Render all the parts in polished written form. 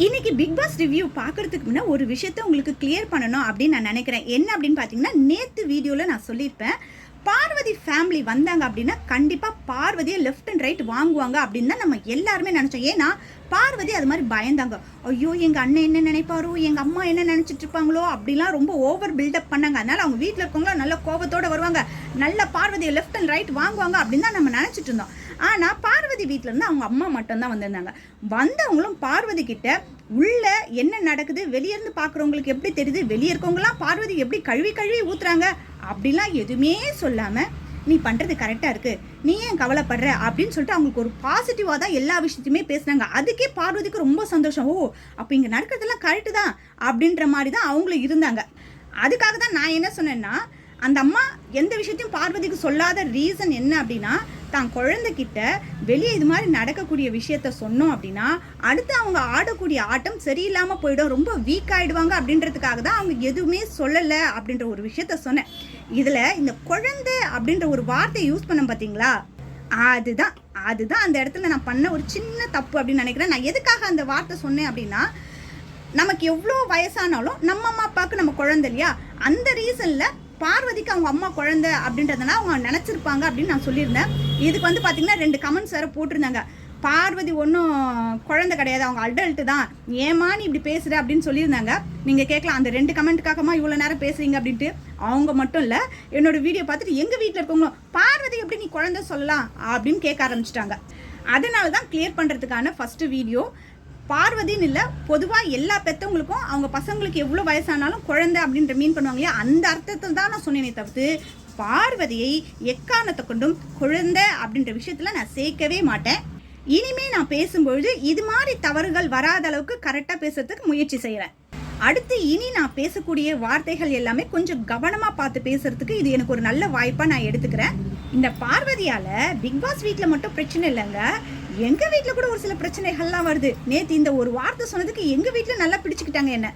இன்னைக்கு big pass review பார்க்கறதுக்கு முன்னே ஒரு விஷயத்த உங்களுக்கு கிளியர் பண்ணணும் அப்படின்னு நான் நினைக்கிறேன். என்ன அப்படின்னு பார்த்தீங்கன்னா, நேற்று வீடியோவில் நான் சொல்லியிருப்பேன், பார்வதி ஃபேமிலி வந்தாங்க அப்படின்னா கண்டிப்பாக பார்வதியை லெஃப்ட் அண்ட் ரைட் வாங்குவாங்க அப்படின்னு தான் நம்ம எல்லாருமே நினச்சோம். ஏன்னா பார்வதி அது மாதிரி பயந்தாங்க. ஐயோ எங்கள் அண்ணன் என்ன நினைப்பாரோ, எங்கள் அம்மா என்ன நினச்சிட்டு இருப்பாங்களோ அப்படிலாம் ரொம்ப ஓவர் பில்டப் பண்ணாங்க. அதனால் அவங்க வீட்டில் இருக்கவங்களும் நல்ல கோபத்தோடு வருவாங்க, நல்ல பார்வதியை லெஃப்ட் அண்ட் ரைட் வாங்குவாங்க அப்படின்னு தான் நம்ம நினச்சிட்டு இருந்தோம். ஆனால் பார்வதி வீட்டிலேருந்து அவங்க அம்மா மட்டும்தான் வந்திருந்தாங்க. வந்தவங்களும் பார்வதி கிட்ட உள்ள என்ன நடக்குது, வெளியேருந்து பார்க்குறவங்களுக்கு எப்படி தெரியுது, வெளியே இருக்கவங்களாம் பார்வதி எப்படி கழுவி கழுவி ஊற்றுறாங்க அப்படிலாம் எதுவுமே சொல்லாமல், நீ பண்ணுறது கரெக்டாக இருக்குது, நீ ஏன் கவலைப்படுற அப்படின்னு சொல்லிட்டு அவங்களுக்கு ஒரு பாசிட்டிவாக தான் எல்லா விஷயத்தையுமே பேசுனாங்க. அதுக்கே பார்வதிக்கு ரொம்ப சந்தோஷம். ஓ அப்போ இங்கே நடக்கிறதெல்லாம் கரெக்டு தான் அப்படின்ற மாதிரி தான் அவங்களும் இருந்தாங்க. அதுக்காக தான் நான் என்ன சொன்னேன்னா, அந்த அம்மா எந்த விஷயத்தையும் பார்வதிக்கு சொல்லாத ரீசன் என்ன அப்படின்னா, தான் குழந்தைகிட்ட வெளியே இது மாதிரி நடக்கக்கூடிய விஷயத்த சொன்னோம் அப்படின்னா அடுத்து அவங்க ஆடக்கூடிய ஆட்டம் சரியில்லாமல் போயிடும், ரொம்ப வீக் ஆகிடுவாங்க அப்படின்றதுக்காக தான் அவங்க எதுவுமே சொல்லலை அப்படின்ற ஒரு விஷயத்த சொன்னேன். இதில் இந்த குழந்தை அப்படின்ற ஒரு வார்த்தையை யூஸ் பண்ண பார்த்தீங்களா, அதுதான் அந்த இடத்துல நான் பண்ண ஒரு சின்ன தப்பு அப்படின்னு நினைக்கிறேன். நான் எதுக்காக அந்த வார்த்தை சொன்னேன் அப்படின்னா, நமக்கு எவ்வளோ வயசானாலும் நம்ம அம்மா அப்பாவுக்கு நம்ம குழந்தை இல்லையா, அந்த ரீசனில் பார்வதிக்கு அவங்க அம்மா குழந்தை அப்படின்றதுனால அவங்க நினச்சிருப்பாங்க அப்படின்னு நான் சொல்லியிருந்தேன். இதுக்கு வந்து பார்த்தீங்கன்னா 2 கமெண்ட்ஸ் வேறு போட்டிருந்தாங்க. பார்வதி ஒன்றும் குழந்தை கிடையாது, அவங்க அடல்ட்டு தான், ஏமா நீ இப்படி பேசுகிற அப்படின்னு சொல்லியிருந்தாங்க. நீங்கள் கேட்கலாம், அந்த 2 கமெண்ட்டுக்காகமா இவ்வளோ நேரம் பேசுகிறீங்க அப்படின்ட்டு. அவங்க மட்டும் இல்லை, என்னோடய வீடியோ பார்த்துட்டு எங்கள் வீட்டில் இருக்கவங்களும் பார்வதி எப்படி நீ குழந்தை சொல்லலாம் அப்படின்னு கேட்க ஆரம்பிச்சிட்டாங்க. அதனால தான் கிளியர் பண்ணுறதுக்கான ஃபஸ்ட்டு வீடியோ. பார்வதின்னு இல்லை, பொதுவாக எல்லா பெற்றவங்களுக்கும் அவங்க பசங்களுக்கு எவ்வளோ வயசானாலும் குழந்தை அப்படின்ற மீன் பண்ணுவாங்க இல்லையா, அந்த அர்த்தத்தில் தான் நான் சொன்னேனே தவிர்த்து பார்வதியை எக்காரணத்தை கொண்டும் குழந்தை அப்படின்ற விஷயத்தில் நான் சேர்க்கவே மாட்டேன். இனிமே நான் பேசும்பொழுது இது மாதிரி தவறுகள் வராத அளவுக்கு கரெக்டாக பேசுறதுக்கு முயற்சி செய்கிறேன். அடுத்து இனி நான் பேசக்கூடிய வார்த்தைகள் எல்லாமே கொஞ்சம் கவனமாக பார்த்து பேசுறதுக்கு இது எனக்கு ஒரு நல்ல வாய்ப்பாக நான் எடுத்துக்கிறேன். இந்த பார்வதியால் பிக் பாஸ் வீட்டில் மட்டும் பிரச்சனை இல்லைங்க, எங்கள் வீட்டில் கூட ஒரு சில பிரச்சனைகள்லாம் வருது. நேற்று இந்த ஒரு வார்த்தை சொன்னதுக்கு எங்கள் வீட்டில் நல்லா பிடிச்சிக்கிட்டாங்க என்ன.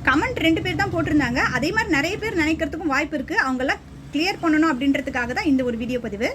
கமெண்ட் 2 பேர் தான் போட்டிருந்தாங்க. அதே மாதிரி நிறைய பேர் நினைக்கிறதுக்கும் வாய்ப்பு இருக்குது. அவங்கெல்லாம் கிளியர் பண்ணணும் அப்படின்றதுக்காக தான் இந்த ஒரு வீடியோ பதிவு.